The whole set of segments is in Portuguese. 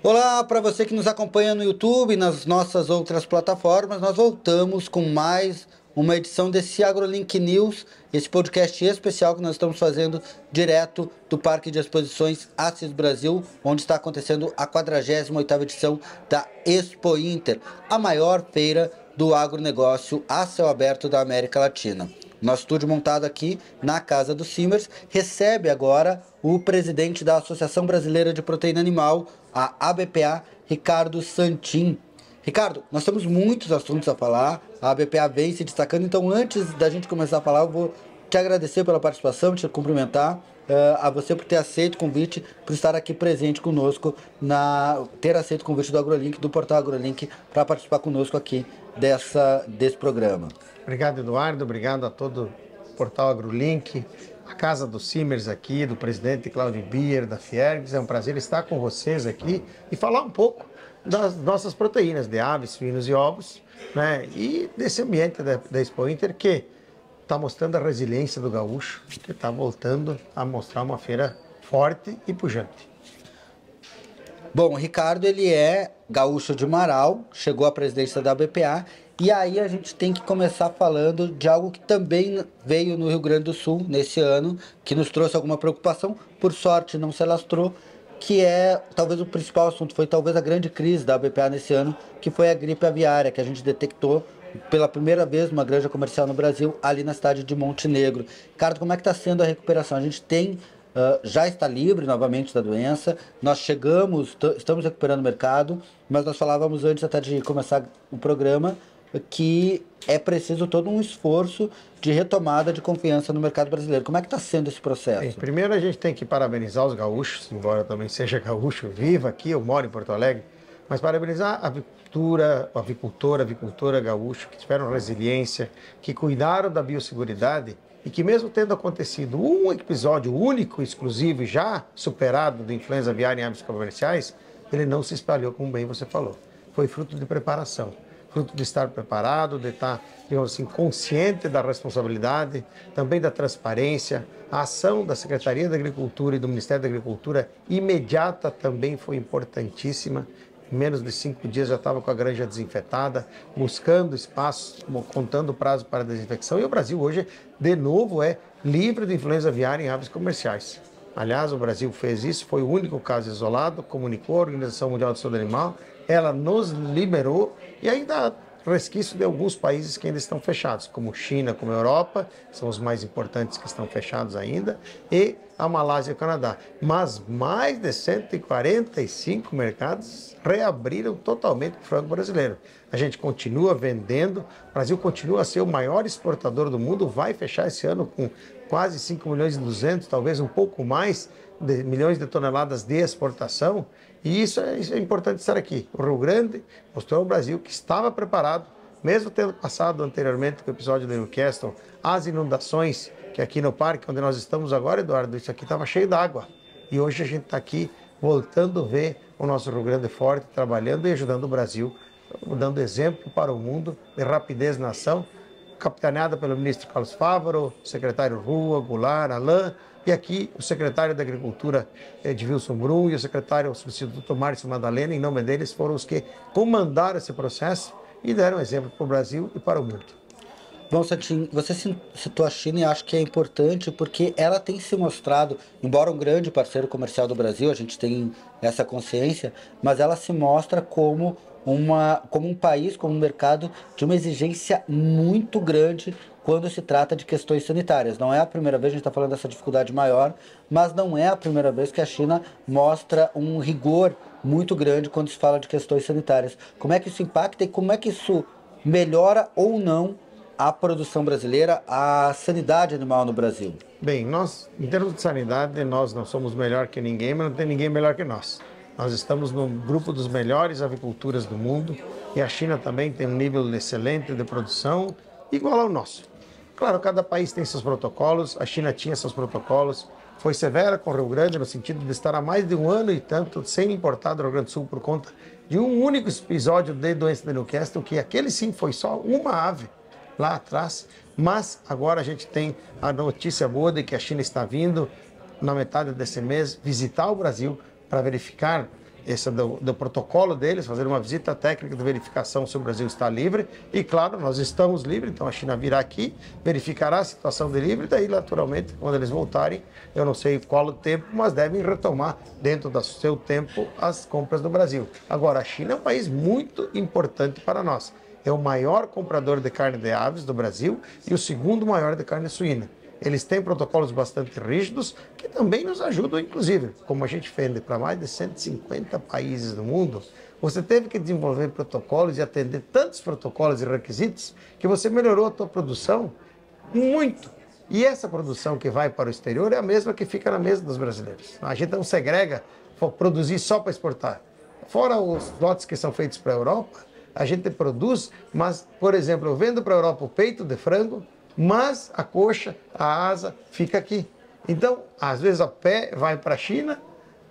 Olá, para você que nos acompanha no YouTube e nas nossas outras plataformas, nós voltamos com mais uma edição desse AgroLink News, esse podcast especial que nós estamos fazendo direto do Parque de Exposições Assis Brasil, onde está acontecendo a 48ª edição da Expo Inter, a maior feira do agronegócio a céu aberto da América Latina. Nosso estúdio montado aqui na Casa dos Simers recebe agora o presidente da Associação Brasileira de Proteína Animal, a ABPA, Ricardo Santin. Ricardo, nós temos muitos assuntos a falar, a ABPA vem se destacando, então antes da gente começar a falar, eu vou te agradecer pela participação, te cumprimentar, a você por ter aceito o convite, por estar aqui presente conosco, ter aceito o convite do AgroLink, do portal AgroLink, para participar conosco aqui desse programa. Obrigado, Eduardo. Obrigado a todo o portal AgroLink, a Casa dos Simers aqui, do presidente Claudio Bier, da Fiergs. É um prazer estar com vocês aqui e falar um pouco das nossas proteínas de aves, suínos e ovos, né? E desse ambiente da Expo Inter que está mostrando a resiliência do gaúcho, que está voltando a mostrar uma feira forte e pujante. Bom, o Ricardo, ele é gaúcho de Marau, chegou à presidência da ABPA, e aí a gente tem que começar falando de algo que também veio no Rio Grande do Sul nesse ano, que nos trouxe alguma preocupação, por sorte não se alastrou, que é talvez o principal assunto, foi talvez a grande crise da ABPA nesse ano, que foi a gripe aviária, que a gente detectou pela primeira vez numa granja comercial no Brasil, ali na cidade de Montenegro. Ricardo, como é que está sendo a recuperação? A gente tem... já está livre novamente da doença, nós estamos recuperando o mercado, mas nós falávamos antes até de começar o programa que é preciso todo um esforço de retomada de confiança no mercado brasileiro. Como é que está sendo esse processo? Bem, primeiro a gente tem que parabenizar os gaúchos, embora eu também seja gaúcho, viva aqui, eu moro em Porto Alegre, mas parabenizar a avicultora gaúcho, que tiveram resiliência, que cuidaram da biosseguridade e que mesmo tendo acontecido um episódio único, exclusivo e já superado de influenza aviária em aves comerciais, ele não se espalhou, como bem você falou. Foi fruto de preparação, fruto de estar preparado, de estar, digamos assim, consciente da responsabilidade, também da transparência. A ação da Secretaria da Agricultura e do Ministério da Agricultura imediata também foi importantíssima. Em menos de 5 dias já estava com a granja desinfetada, buscando espaços, contando o prazo para a desinfecção. E o Brasil hoje, de novo, é livre de influenza aviária em aves comerciais. Aliás, o Brasil fez isso, foi o único caso isolado, comunicou a Organização Mundial de Saúde Animal, ela nos liberou e ainda há resquício de alguns países que ainda estão fechados, como China, como Europa, são os mais importantes que estão fechados ainda, e a Malásia e o Canadá. Mas mais de 145 mercados reabriram totalmente o frango brasileiro. A gente continua vendendo, o Brasil continua a ser o maior exportador do mundo, vai fechar esse ano com quase 5 milhões e 200, talvez um pouco mais, de milhões de toneladas de exportação, e isso é importante estar aqui. O Rio Grande mostrou ao Brasil que estava preparado, mesmo tendo passado anteriormente com o episódio do Newcastle, as inundações, que aqui no parque onde nós estamos agora, Eduardo, isso aqui estava cheio d'água. E hoje a gente está aqui voltando a ver o nosso Rio Grande forte, trabalhando e ajudando o Brasil, dando exemplo para o mundo de rapidez na ação, capitaneada pelo ministro Carlos Fávaro, secretário Rua, Goulart, Alain, e aqui o secretário da Agricultura, Edilson Brum, e o secretário o substituto Márcio Madalena, em nome deles, foram os que comandaram esse processo e deram exemplo para o Brasil e para o mundo. Bom, Santin, você citou a China e acho que é importante porque ela tem se mostrado, embora um grande parceiro comercial do Brasil, a gente tem essa consciência, mas ela se mostra como um país, como um mercado de uma exigência muito grande quando se trata de questões sanitárias. Não é a primeira vez, a gente está falando dessa dificuldade maior, mas não é a primeira vez que a China mostra um rigor muito grande quando se fala de questões sanitárias. Como é que isso impacta e como é que isso melhora ou não a produção brasileira, a sanidade animal no Brasil? Bem, nós, em termos de sanidade, nós não somos melhor que ninguém, mas não tem ninguém melhor que nós. Nós estamos no grupo dos melhores aviculturas do mundo e a China também tem um nível excelente de produção igual ao nosso. Claro, cada país tem seus protocolos, a China tinha seus protocolos, foi severa com o Rio Grande no sentido de estar há mais de 1 ano e tanto sem importar do Rio Grande do Sul por conta de um único episódio de doença de Newcastle, que aquele sim foi só uma ave lá atrás, mas agora a gente tem a notícia boa de que a China está vindo na metade desse mês visitar o Brasil para verificar esse do protocolo deles, fazer uma visita técnica de verificação se o Brasil está livre. E, claro, nós estamos livres, então a China virá aqui, verificará a situação de livre, daí, naturalmente, quando eles voltarem, eu não sei qual o tempo, mas devem retomar, dentro do seu tempo, as compras do Brasil. Agora, a China é um país muito importante para nós. É o maior comprador de carne de aves do Brasil e o segundo maior de carne suína. Eles têm protocolos bastante rígidos que também nos ajudam, inclusive. Como a gente vende para mais de 150 países do mundo, você teve que desenvolver protocolos e atender tantos protocolos e requisitos que você melhorou a sua produção muito. E essa produção que vai para o exterior é a mesma que fica na mesa dos brasileiros. A gente não segrega produzir só para exportar. Fora os lotes que são feitos para a Europa, a gente produz, mas, por exemplo, eu vendo para a Europa o peito de frango, mas a coxa, a asa fica aqui. Então, às vezes a pé vai para a China,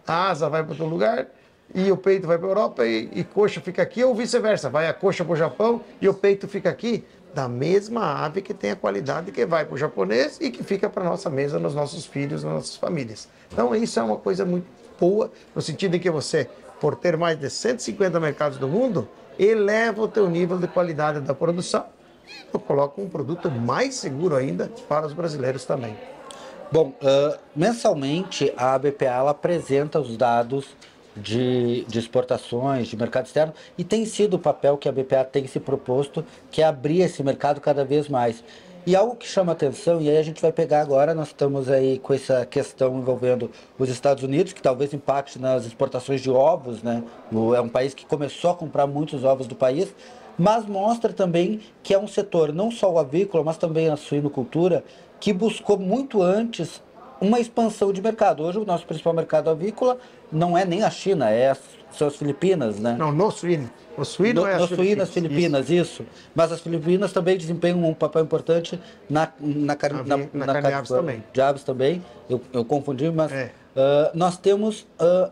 a asa vai para outro lugar e o peito vai para a Europa e coxa fica aqui, ou vice-versa, vai a coxa para o Japão e o peito fica aqui, da mesma ave que tem a qualidade que vai para o japonês e que fica para a nossa mesa, nos nossos filhos, nas nossas famílias. Então, isso é uma coisa muito boa, no sentido em que você, por ter mais de 150 mercados do mundo, eleva o teu nível de qualidade da produção e coloca um produto mais seguro ainda para os brasileiros também. Bom, mensalmente a BPA ela apresenta os dados de exportações, de mercado externo, e tem sido o papel que a BPA tem se proposto, que é abrir esse mercado cada vez mais. E algo que chama atenção, e aí a gente vai pegar agora, nós estamos aí com essa questão envolvendo os Estados Unidos, que talvez impacte nas exportações de ovos, né? É um país que começou a comprar muitos ovos do país, mas mostra também que é um setor, não só o avícola, mas também a suinocultura, que buscou muito antes uma expansão de mercado. Hoje o nosso principal mercado avícola não é nem a China, são as Filipinas, né? Não, no suíno. O suíno é as Filipinas, isso. Mas as Filipinas também desempenham um papel importante na carne de aves também. De aves também, eu confundi, mas nós temos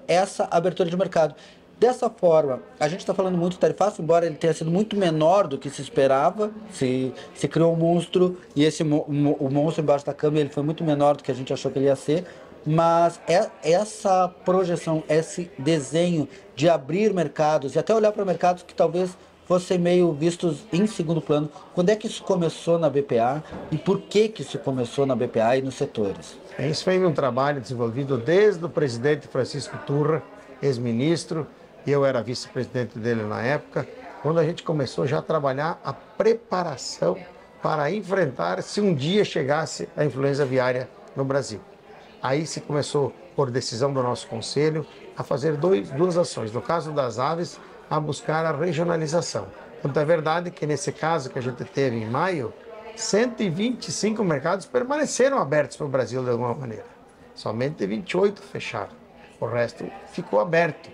essa abertura de mercado. Dessa forma, a gente está falando muito do tarifaço, embora ele tenha sido muito menor do que se esperava, se criou um monstro, e o monstro embaixo da cama ele foi muito menor do que a gente achou que ele ia ser, mas essa projeção, esse desenho de abrir mercados, e até olhar para mercados que talvez fossem meio vistos em segundo plano, quando é que isso começou na BPA e por que isso começou na BPA e nos setores? Isso foi um trabalho desenvolvido desde o presidente Francisco Turra, ex-ministro, e eu era vice-presidente dele na época, quando a gente começou já a trabalhar a preparação para enfrentar se um dia chegasse a influenza aviária no Brasil. Aí se começou, por decisão do nosso conselho, a fazer duas ações. No caso das aves, a buscar a regionalização. Então é verdade que nesse caso que a gente teve em maio, 125 mercados permaneceram abertos para o Brasil de alguma maneira. Somente 28 fecharam. O resto ficou aberto,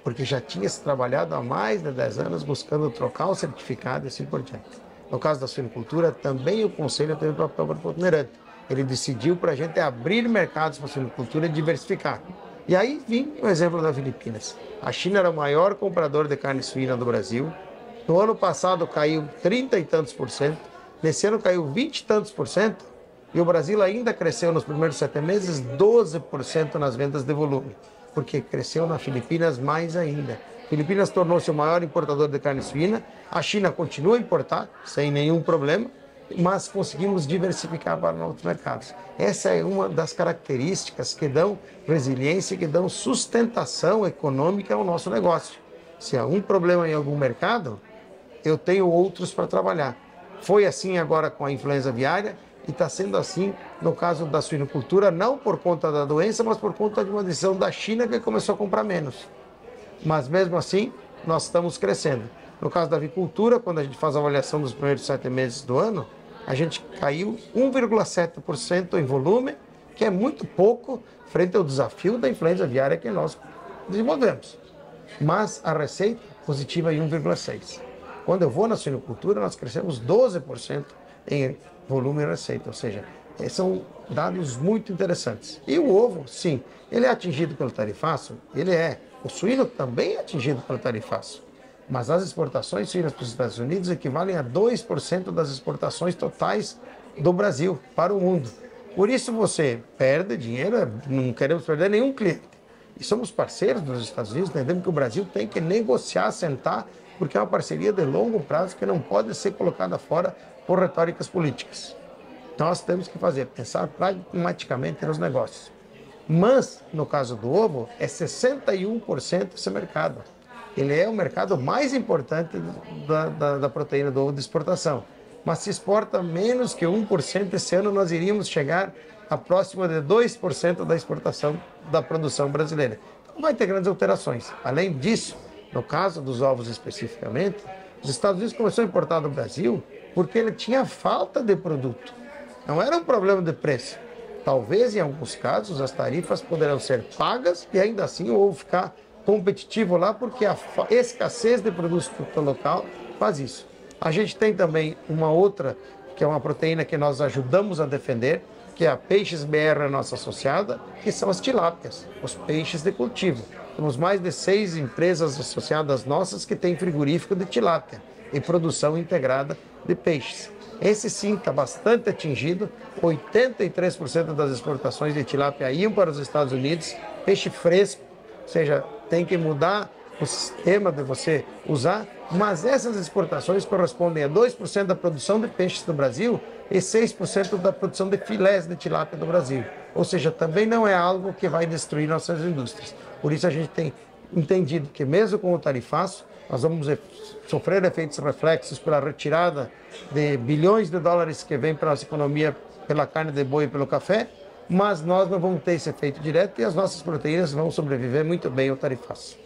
porque já tinha se trabalhado há mais de 10 anos buscando trocar o certificado e assim por diante. No caso da suinocultura, também o Conselho teve um papel preponderante. Ele decidiu para a gente abrir mercados para a suinocultura e diversificar. E aí vem o exemplo das Filipinas. A China era o maior comprador de carne suína do Brasil. No ano passado caiu 30 e tantos por cento. Nesse ano caiu 20 e tantos por cento. E o Brasil ainda cresceu nos primeiros 7 meses 12% nas vendas de volume, porque cresceu nas Filipinas mais ainda. Filipinas tornou-se o maior importador de carne suína. A China continua a importar, sem nenhum problema, mas conseguimos diversificar para outros mercados. Essa é uma das características que dão resiliência, que dão sustentação econômica ao nosso negócio. Se há um problema em algum mercado, eu tenho outros para trabalhar. Foi assim agora com a influenza aviária e está sendo assim no caso da suinocultura, não por conta da doença, mas por conta de uma decisão da China que começou a comprar menos. Mas mesmo assim, nós estamos crescendo. No caso da avicultura, quando a gente faz a avaliação dos primeiros 7 meses do ano, a gente caiu 1,7% em volume, que é muito pouco frente ao desafio da influenza aviária que nós desenvolvemos. Mas a receita positiva em 1,6%. Quando eu vou na suinocultura, nós crescemos 12% em volume e receita, ou seja, são dados muito interessantes. E o ovo, sim, ele é atingido pelo tarifaço? Ele é. O suíno também é atingido pelo tarifaço. Mas as exportações suínas para os Estados Unidos equivalem a 2% das exportações totais do Brasil para o mundo. Por isso você perde dinheiro, não queremos perder nenhum cliente. e somos parceiros dos Estados Unidos, entendemos que o Brasil tem que negociar, sentar, porque é uma parceria de longo prazo que não pode ser colocada fora por retóricas políticas. Nós temos que pensar pragmaticamente nos negócios. Mas, no caso do ovo, é 61% esse mercado. Ele é o mercado mais importante da proteína do ovo de exportação. Mas se exporta menos que 1%, esse ano nós iríamos chegar a próximo de 2% da exportação da produção brasileira. Então vai ter grandes alterações. Além disso, no caso dos ovos especificamente, os Estados Unidos começaram a importar do Brasil porque ele tinha falta de produto. Não era um problema de preço. Talvez, em alguns casos, as tarifas poderão ser pagas e ainda assim o ovo ficar competitivo lá, porque a escassez de produtos local faz isso. A gente tem também uma outra, que é uma proteína que nós ajudamos a defender, que é a Peixes BR, nossa associada, que são as tilápias, os peixes de cultivo. Temos mais de 6 empresas associadas nossas que têm frigorífico de tilápia e produção integrada de peixes. Esse sim está bastante atingido, 83% das exportações de tilápia iam para os Estados Unidos, peixe fresco, ou seja, tem que mudar o sistema de você usar, mas essas exportações correspondem a 2% da produção de peixes do Brasil e 6% da produção de filés de tilápia do Brasil. Ou seja, também não é algo que vai destruir nossas indústrias. Por isso a gente tem entendido que mesmo com o tarifaço, nós vamos sofrer efeitos reflexos pela retirada de bilhões de dólares que vem para a nossa economia pela carne de boi e pelo café, mas nós não vamos ter esse efeito direto e as nossas proteínas vão sobreviver muito bem ao tarifaço.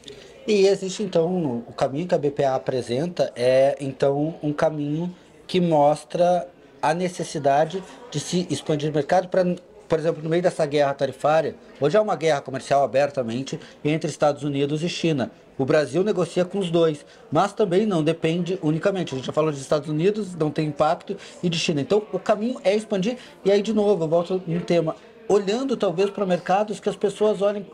E existe, então, o caminho que a BPA apresenta é, então, um caminho que mostra a necessidade de se expandir o mercado para, por exemplo, no meio dessa guerra tarifária, hoje há uma guerra comercial abertamente entre Estados Unidos e China. O Brasil negocia com os dois, mas também não depende unicamente. A gente já falou dos Estados Unidos, não tem impacto, e de China. Então, o caminho é expandir. E aí, de novo, eu volto no tema, olhando talvez para mercados que as pessoas olhem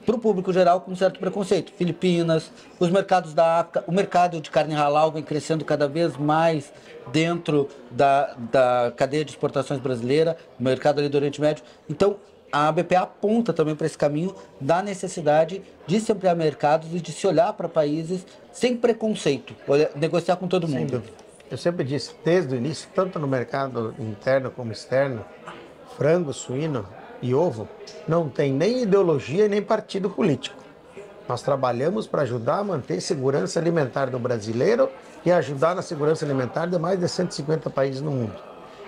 para o público geral com um certo preconceito. Filipinas, os mercados da África, o mercado de carne halal vem crescendo cada vez mais dentro da cadeia de exportações brasileira, o mercado ali do Oriente Médio. Então, a BPA aponta também para esse caminho da necessidade de se ampliar mercados e de se olhar para países sem preconceito, negociar com todo mundo. Sem dúvida. Eu sempre disse, desde o início, tanto no mercado interno como externo, frango, suíno e ovo, não tem nem ideologia e nem partido político. Nós trabalhamos para ajudar a manter a segurança alimentar do brasileiro e ajudar na segurança alimentar de mais de 150 países no mundo.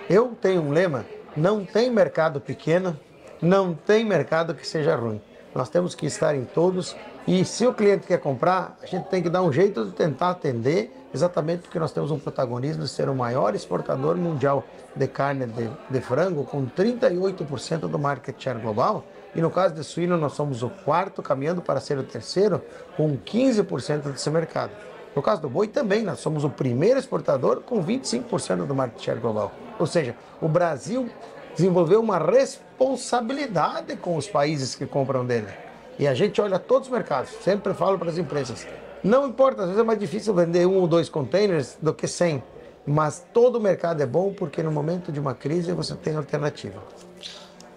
Eu tenho um lema, não tem mercado pequeno, não tem mercado que seja ruim. Nós temos que estar em todos e se o cliente quer comprar, a gente tem que dar um jeito de tentar atender, exatamente porque nós temos um protagonismo de ser o maior exportador mundial de carne de frango, com 38% do market share global. E no caso de suíno, nós somos o quarto, caminhando para ser o terceiro, com 15% desse mercado. No caso do boi também, nós somos o primeiro exportador com 25% do market share global. Ou seja, o Brasil desenvolveu uma responsabilidade com os países que compram dele. E a gente olha todos os mercados, sempre falo para as empresas, não importa, às vezes é mais difícil vender 1 ou 2 containers do que 100, mas todo o mercado é bom porque no momento de uma crise você tem alternativa.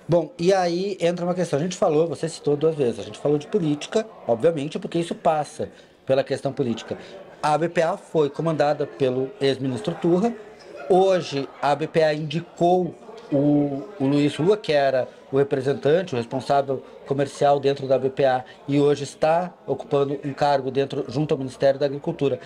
Bom, e aí entra uma questão, a gente falou, você citou 2 vezes, a gente falou de política, obviamente, porque isso passa pela questão política. A BPA foi comandada pelo ex-ministro Turra, hoje a BPA indicou o Luiz Rua, que era o representante, o responsável comercial dentro da BPA e hoje está ocupando um cargo junto ao Ministério da Agricultura.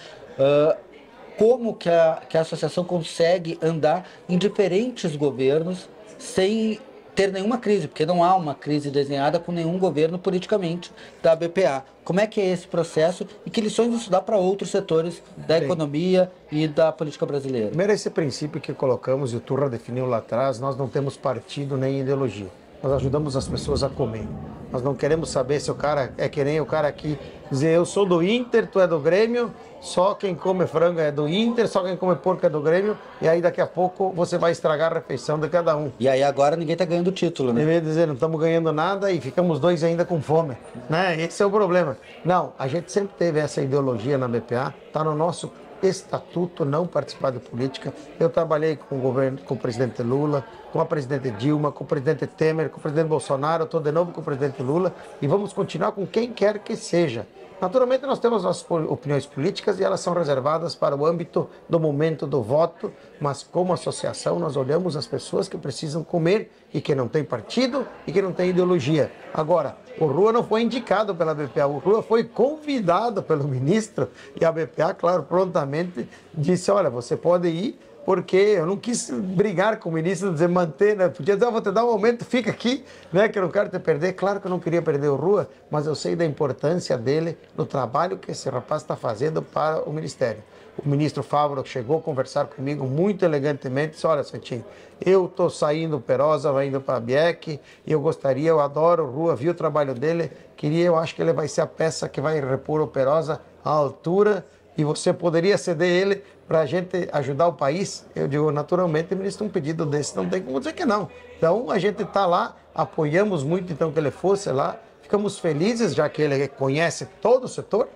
Como que a associação consegue andar em diferentes governos sem ter nenhuma crise, porque não há uma crise desenhada com nenhum governo politicamente da BPA. Como é que é esse processo e que lições isso dá para outros setores da economia e da política brasileira? Primeiro, esse princípio que colocamos, e o Turra definiu lá atrás, nós não temos partido nem ideologia. Nós ajudamos as pessoas a comer. Nós não queremos saber se o cara é que nem o cara aqui dizer eu sou do Inter, tu é do Grêmio, só quem come frango é do Inter, só quem come porco é do Grêmio, e aí daqui a pouco você vai estragar a refeição de cada um. E aí agora ninguém está ganhando o título, né? Deve dizer, não estamos ganhando nada e ficamos 2 ainda com fome, né? Esse é o problema. Não, a gente sempre teve essa ideologia na BPA, está no nosso estatuto, não participar de política. Eu trabalhei com o governo, com o presidente Lula, com a presidente Dilma, com o presidente Temer, com o presidente Bolsonaro, estou de novo com o presidente Lula e vamos continuar com quem quer que seja. Naturalmente, nós temos nossas opiniões políticas e elas são reservadas para o âmbito do momento do voto, mas como associação nós olhamos as pessoas que precisam comer e que não têm partido e que não têm ideologia. Agora, o Rua não foi indicado pela BPA, o Rua foi convidado pelo ministro e a BPA, claro, prontamente disse, olha, você pode ir, porque eu não quis brigar com o ministro, dizer manter, né? Podia dizer, vou te dar um aumento, fica aqui, né? Que eu não quero te perder. Claro que eu não queria perder o Rua, mas eu sei da importância dele no trabalho que esse rapaz está fazendo para o Ministério. O ministro Fávaro chegou a conversar comigo muito elegantemente, disse, olha, Santinho, eu estou saindo do Perosa, vai indo para a Bieck, e eu gostaria, eu adoro o Rua, vi o trabalho dele, eu acho que ele vai ser a peça que vai repor o Perosa à altura, e você poderia ceder ele para a gente ajudar o país? Eu digo, naturalmente, ministro, um pedido desse não tem como dizer que não. Então, a gente está lá, apoiamos muito então que ele fosse lá, ficamos felizes, já que ele conhece todo o setor,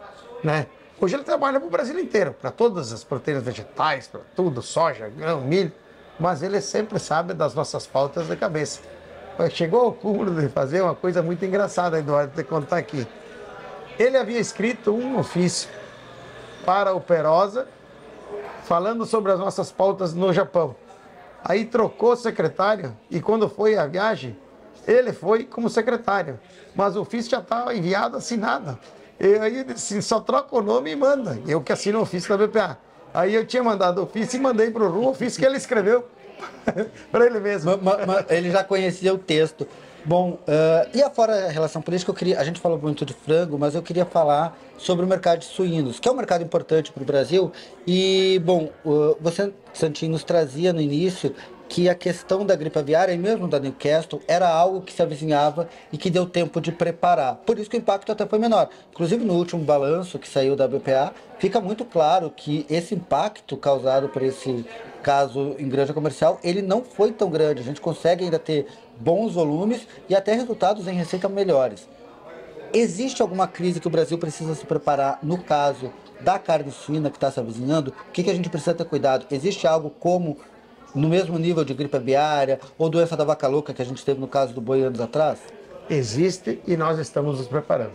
né? Hoje ele trabalha para o Brasil inteiro, para todas as proteínas vegetais, para tudo, soja, grão, milho, mas ele sempre sabe das nossas pautas de cabeça. Chegou ao cúmulo de fazer uma coisa muito engraçada, Eduardo, de contar aqui. Ele havia escrito um ofício para o Perosa, falando sobre as nossas pautas no Japão. Aí trocou o secretário e quando foi a viagem, ele foi como secretário, mas o ofício já estava enviado, assinado. E aí ele disse, só troca o nome e manda. Eu que assino o ofício da BPA. Aí eu tinha mandado o ofício e mandei para o Rua o ofício que ele escreveu para ele mesmo. Mas ele já conhecia o texto. Bom, e afora a relação política, a gente falou muito de frango, mas eu queria falar sobre o mercado de suínos, que é um mercado importante para o Brasil. E, bom, você, Santinho, nos trazia no início que a questão da gripe aviária, e mesmo da Newcastle, era algo que se avizinhava e que deu tempo de preparar. Por isso que o impacto até foi menor. Inclusive, no último balanço que saiu da BPA, fica muito claro que esse impacto causado por esse caso em granja comercial, ele não foi tão grande. A gente consegue ainda ter bons volumes e até resultados em receita melhores. Existe alguma crise que o Brasil precisa se preparar no caso da carne suína que está se avizinhando? O que a gente precisa ter cuidado? Existe algo como no mesmo nível de gripe aviária ou doença da vaca louca que a gente teve no caso do boi anos atrás? Existe e nós estamos nos preparando.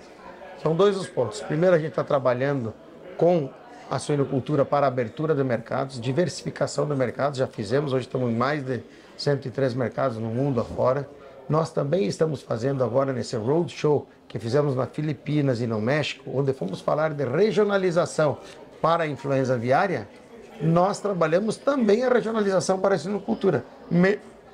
São dois os pontos. Primeiro, a gente está trabalhando com a suinocultura para abertura de mercados, diversificação de mercados, já fizemos, hoje estamos em mais de 103 mercados no mundo afora. Nós também estamos fazendo agora nesse roadshow que fizemos na Filipinas e no México, onde fomos falar de regionalização para a influenza aviária. Nós trabalhamos também a regionalização para a suinocultura,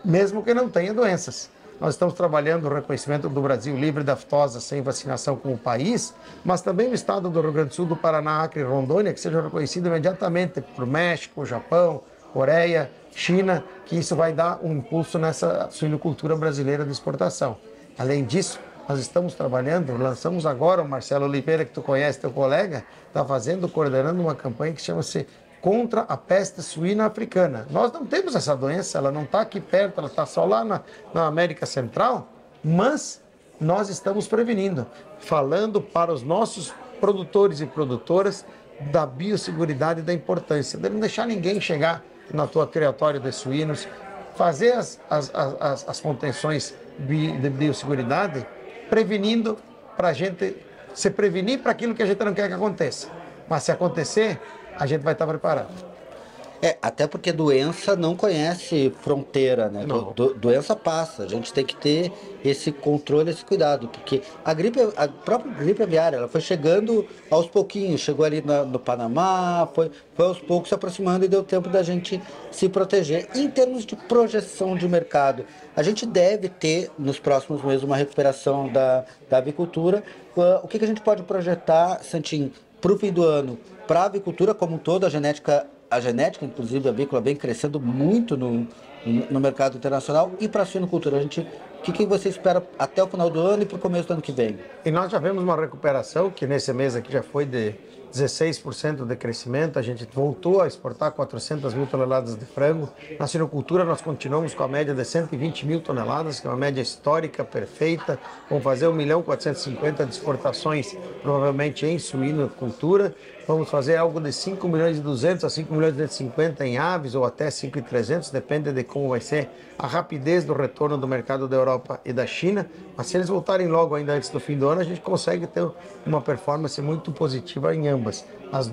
mesmo que não tenha doenças. Nós estamos trabalhando o reconhecimento do Brasil livre da aftosa sem vacinação como país, mas também o estado do Rio Grande do Sul, do Paraná, Acre e Rondônia, que seja reconhecido imediatamente para o México, Japão, Coreia, China, que isso vai dar um impulso nessa suinocultura brasileira de exportação. Além disso, nós estamos trabalhando, lançamos agora, o Marcelo Oliveira, que tu conhece, teu colega, está coordenando uma campanha que chama-se Contra a Peste Suína Africana. Nós não temos essa doença, ela não está aqui perto, ela está só lá na América Central, mas nós estamos prevenindo, falando para os nossos produtores e produtoras da biosseguridade e da importância de não deixar ninguém chegar na tua criatório de suínos, fazer as contenções de biosseguridade, prevenindo para a gente se prevenir para aquilo que a gente não quer que aconteça. Mas se acontecer, a gente vai estar preparado. Até porque doença não conhece fronteira, né? Doença passa, a gente tem que ter esse controle, esse cuidado, porque a própria gripe aviária, ela foi chegando aos pouquinhos, chegou ali no Panamá, foi aos poucos se aproximando e deu tempo da gente se proteger. Em termos de projeção de mercado, a gente deve ter nos próximos meses uma recuperação da avicultura. O que a gente pode projetar, Santinho, para o fim do ano, para a avicultura como um todo, a genética, inclusive, avícola, vem crescendo muito no mercado internacional, e para a suinocultura, o que você espera até o final do ano e para o começo do ano que vem? E nós já vemos uma recuperação, que nesse mês aqui já foi de 16% de crescimento, a gente voltou a exportar 400 mil toneladas de frango. Na suinocultura nós continuamos com a média de 120 mil toneladas, que é uma média histórica perfeita. Vamos fazer 1.450.000 de exportações, provavelmente em suinocultura. Vamos fazer algo de 5.200.000 a 5.250.000 em aves, ou até 5.300.000, depende de como vai ser a rapidez do retorno do mercado da Europa e da China. Mas se eles voltarem logo ainda antes do fim do ano, a gente consegue ter uma performance muito positiva em ambas. Das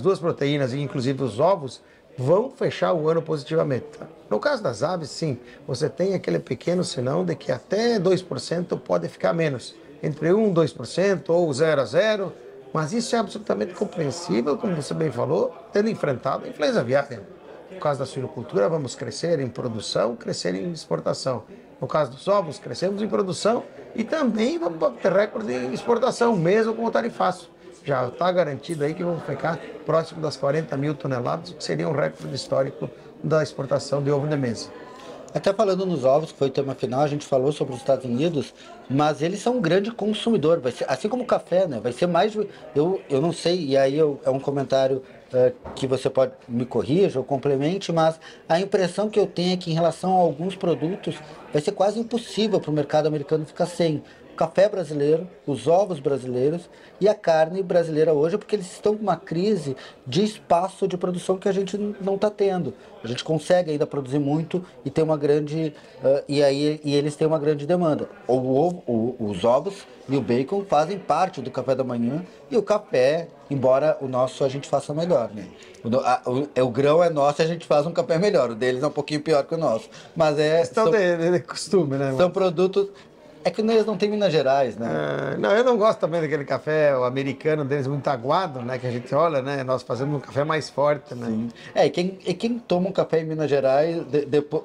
duas proteínas, e inclusive os ovos, vão fechar o ano positivamente. No caso das aves, sim, você tem aquele pequeno sinal de que até 2% pode ficar menos, entre 1% e 2% ou 0 a 0%, mas isso é absolutamente compreensível, como você bem falou, tendo enfrentado a influenza aviária. No caso da suinocultura, vamos crescer em produção, crescer em exportação. No caso dos ovos, crescemos em produção e também vamos ter recorde em exportação, mesmo com o tarifaço. Já está garantido aí que vamos ficar próximo das 40 mil toneladas, que seria um recorde histórico da exportação de ovo de mesa. Até falando nos ovos, que foi o tema final, a gente falou sobre os Estados Unidos, mas eles são um grande consumidor, vai ser, assim como o café, né? Vai ser mais, eu não sei, e aí é um comentário que você pode me corrija ou complemente, mas a impressão que eu tenho é que em relação a alguns produtos, vai ser quase impossível para o mercado americano ficar sem o café brasileiro, os ovos brasileiros e a carne brasileira hoje, porque eles estão com uma crise de espaço de produção que a gente não está tendo. A gente consegue ainda produzir muito e tem uma grande e eles têm uma grande demanda. Os ovos e o bacon fazem parte do café da manhã e o café, embora o nosso a gente faça melhor, né? O grão é nosso e a gente faz um café melhor. O deles é um pouquinho pior que o nosso, mas questão de costume, né? São produtos. É que eles não tem Minas Gerais, né? Não, eu não gosto também daquele café o americano deles muito aguado, né? Que a gente olha, né? Nós fazemos um café mais forte, né? Sim. Quem toma um café em Minas Gerais,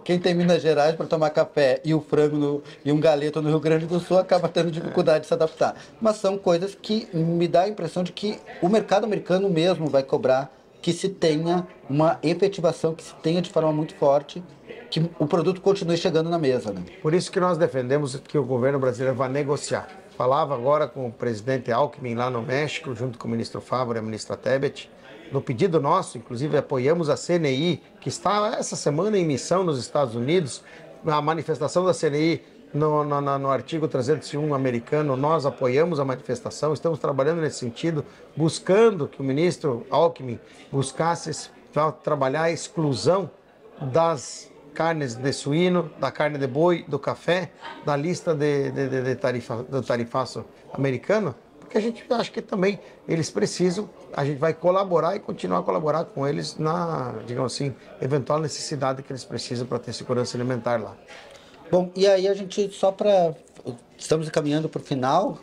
quem tem Minas Gerais para tomar café e o frango e um galeto no Rio Grande do Sul acaba tendo dificuldade de se adaptar. Mas são coisas que me dá a impressão de que o mercado americano mesmo vai cobrar que se tenha uma efetivação, que se tenha de forma muito forte, que o produto continue chegando na mesa, né? Por isso que nós defendemos que o governo brasileiro vá negociar. Falava agora com o presidente Alckmin lá no México, junto com o ministro Fávaro e a ministra Tebet. No pedido nosso, inclusive, apoiamos a CNI, que está essa semana em missão nos Estados Unidos. A manifestação da CNI no artigo 301 americano, nós apoiamos a manifestação, estamos trabalhando nesse sentido, buscando que o ministro Alckmin buscasse trabalhar a exclusão das carnes de suíno, da carne de boi, do café, da lista do tarifaço americano, porque a gente acha que também eles precisam, a gente vai colaborar e continuar a colaborar com eles na, digamos assim, eventual necessidade que eles precisam para ter segurança alimentar lá. Bom, e aí a gente estamos encaminhando para o final,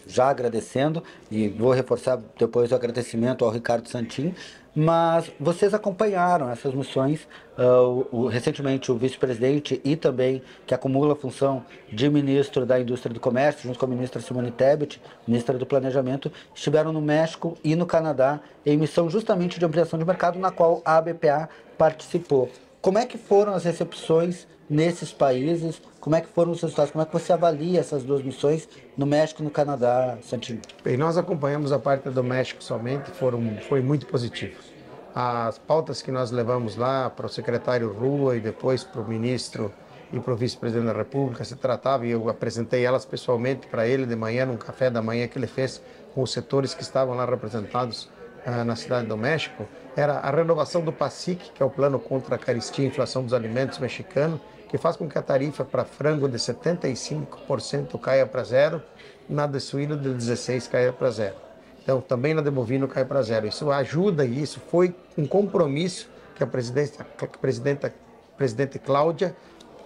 já agradecendo, e vou reforçar depois o agradecimento ao Ricardo Santin, mas vocês acompanharam essas missões, recentemente o vice-presidente e também, que acumula a função de ministro da Indústria e do Comércio, junto com a ministra Simone Tebet, ministra do Planejamento, estiveram no México e no Canadá em missão justamente de ampliação de mercado, na qual a ABPA participou. Como é que foram as recepções nesses países? Como é que foram os resultados? Como é que você avalia essas duas missões no México e no Canadá, Santinho? Bem, nós acompanhamos a parte do México somente, foi muito positivo. As pautas que nós levamos lá para o secretário Rua e depois para o ministro e para o vice-presidente da República se tratava, e eu apresentei elas pessoalmente para ele de manhã, num café da manhã que ele fez com os setores que estavam lá representados na cidade do México, era a renovação do PASIC, que é o Plano contra a Caristia e Inflação dos Alimentos mexicano, que faz com que a tarifa para frango de 75% caia para zero, na de suíno de 16% caia para zero. Então, também na de bovino cai para zero. Isso ajuda e isso foi um compromisso que a presidente Cláudia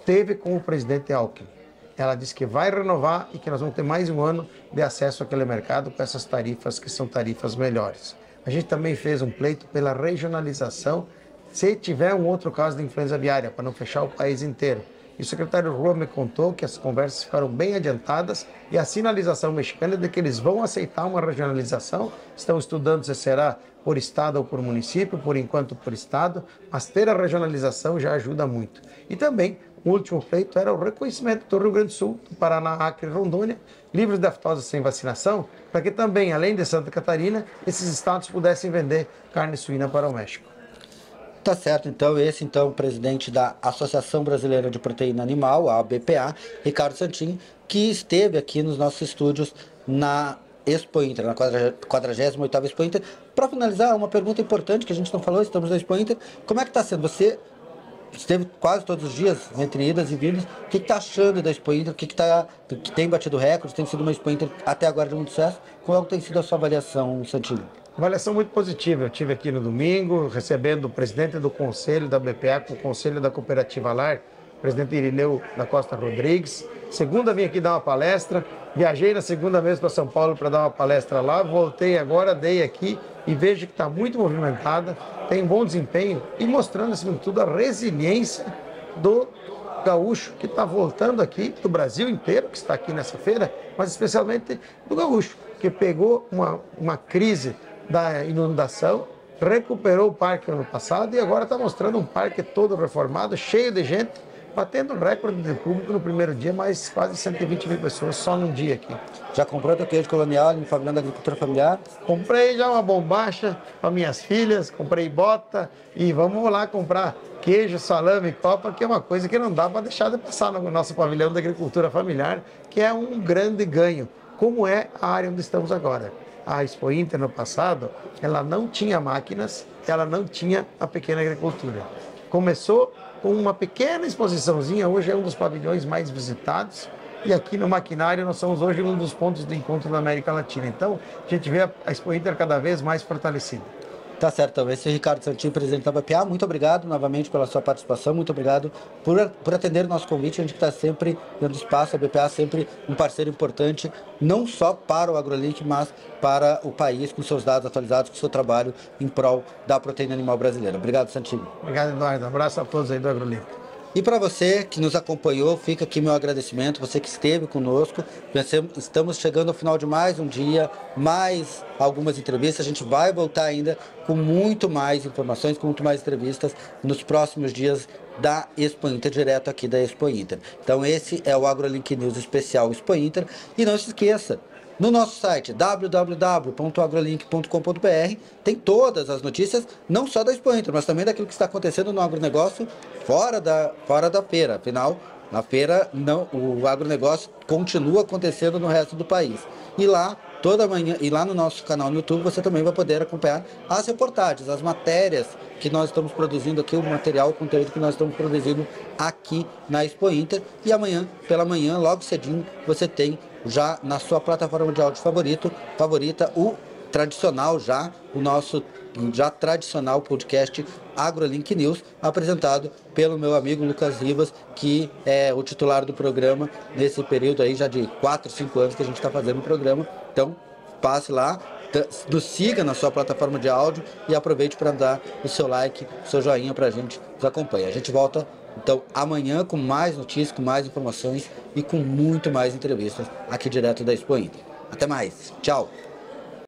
teve com o presidente Alckmin. Ela disse que vai renovar e que nós vamos ter mais um ano de acesso àquele mercado com essas tarifas que são tarifas melhores. A gente também fez um pleito pela regionalização se tiver um outro caso de influenza aviária, para não fechar o país inteiro. E o secretário Rua me contou que as conversas ficaram bem adiantadas e a sinalização mexicana é de que eles vão aceitar uma regionalização. Estão estudando se será por estado ou por município, por enquanto por estado, mas ter a regionalização já ajuda muito. E também O último feito era o reconhecimento do Rio Grande do Sul, do Paraná, Acre e Rondônia, livres de aftosa sem vacinação, para que também, além de Santa Catarina, esses estados pudessem vender carne suína para o México. Tá certo, então, o presidente da Associação Brasileira de Proteína Animal, a ABPA, Ricardo Santin, que esteve aqui nos nossos estúdios na Expo Inter, na 48ª Expo Inter. Para finalizar, uma pergunta importante que a gente não falou, estamos na Expo Inter, como é que está sendo? Você esteve quase todos os dias, entre idas e vindas, o que está achando da Expo Inter? Que tem batido recordes, tem sido uma Expo Inter até agora de muito sucesso? Qual tem sido a sua avaliação, Santinho? Avaliação muito positiva. Eu estive aqui no domingo, recebendo o presidente do conselho da BPA, com o conselho da Cooperativa Lar, o presidente Irineu da Costa Rodrigues. Segunda vim aqui dar uma palestra, viajei na segunda vez para São Paulo para dar uma palestra lá, voltei agora, dei aqui e vejo que está muito movimentada, tem bom desempenho e mostrando, acima de tudo, a resiliência do gaúcho que está voltando aqui, do Brasil inteiro, que está aqui nessa feira, mas especialmente do gaúcho, que pegou uma crise da inundação, recuperou o parque ano passado e agora está mostrando um parque todo reformado, cheio de gente, batendo recorde de público no primeiro dia, mais quase 120 mil pessoas só num dia aqui. Já comprou teu queijo colonial no pavilhão da agricultura familiar? Comprei já uma bombacha para minhas filhas, comprei bota e vamos lá comprar queijo, salame e copa, que é uma coisa que não dá para deixar de passar no nosso pavilhão da agricultura familiar, que é um grande ganho, como é a área onde estamos agora. A Expo Inter no passado, ela não tinha máquinas, ela não tinha a pequena agricultura. Começou com uma pequena exposiçãozinha, hoje é um dos pavilhões mais visitados, e aqui no maquinário nós somos hoje um dos pontos de encontro da América Latina. Então, a gente vê a Expo Inter cada vez mais fortalecida. Tá certo, então. Esse é o Ricardo Santin, presidente da BPA. Muito obrigado novamente pela sua participação, muito obrigado por atender o nosso convite. A gente está sempre dando espaço, a BPA é sempre um parceiro importante, não só para o AgroLink, mas para o país, com seus dados atualizados, com o seu trabalho em prol da proteína animal brasileira. Obrigado, Santin. Obrigado, Eduardo. Um abraço a todos aí do AgroLink. E para você que nos acompanhou, fica aqui meu agradecimento, você que esteve conosco. Estamos chegando ao final de mais um dia, mais algumas entrevistas. A gente vai voltar ainda com muito mais informações, com muito mais entrevistas nos próximos dias da Expo Inter, direto aqui da Expo Inter. Então esse é o AgroLink News especial Expo Inter. E não se esqueça, no nosso site www.agrolink.com.br tem todas as notícias, não só da Expo Inter, mas também daquilo que está acontecendo no agronegócio fora da feira. Afinal, na feira o agronegócio continua acontecendo no resto do país. E lá, toda manhã, e lá no nosso canal no YouTube, você também vai poder acompanhar as reportagens, as matérias que nós estamos produzindo aqui, o material, o conteúdo que nós estamos produzindo aqui na Expo Inter. E amanhã, pela manhã, logo cedinho, você tem já na sua plataforma de áudio favorita, o tradicional o nosso já tradicional podcast AgroLink News, apresentado pelo meu amigo Lucas Rivas, que é o titular do programa nesse período aí já de 4, 5 anos que a gente está fazendo o programa. Então, passe lá, nos siga na sua plataforma de áudio e aproveite para dar o seu like, o seu joinha para a gente nos acompanhar. A gente volta então amanhã com mais notícias, com mais informações e com muito mais entrevistas aqui direto da Expo Inter. Até mais, tchau!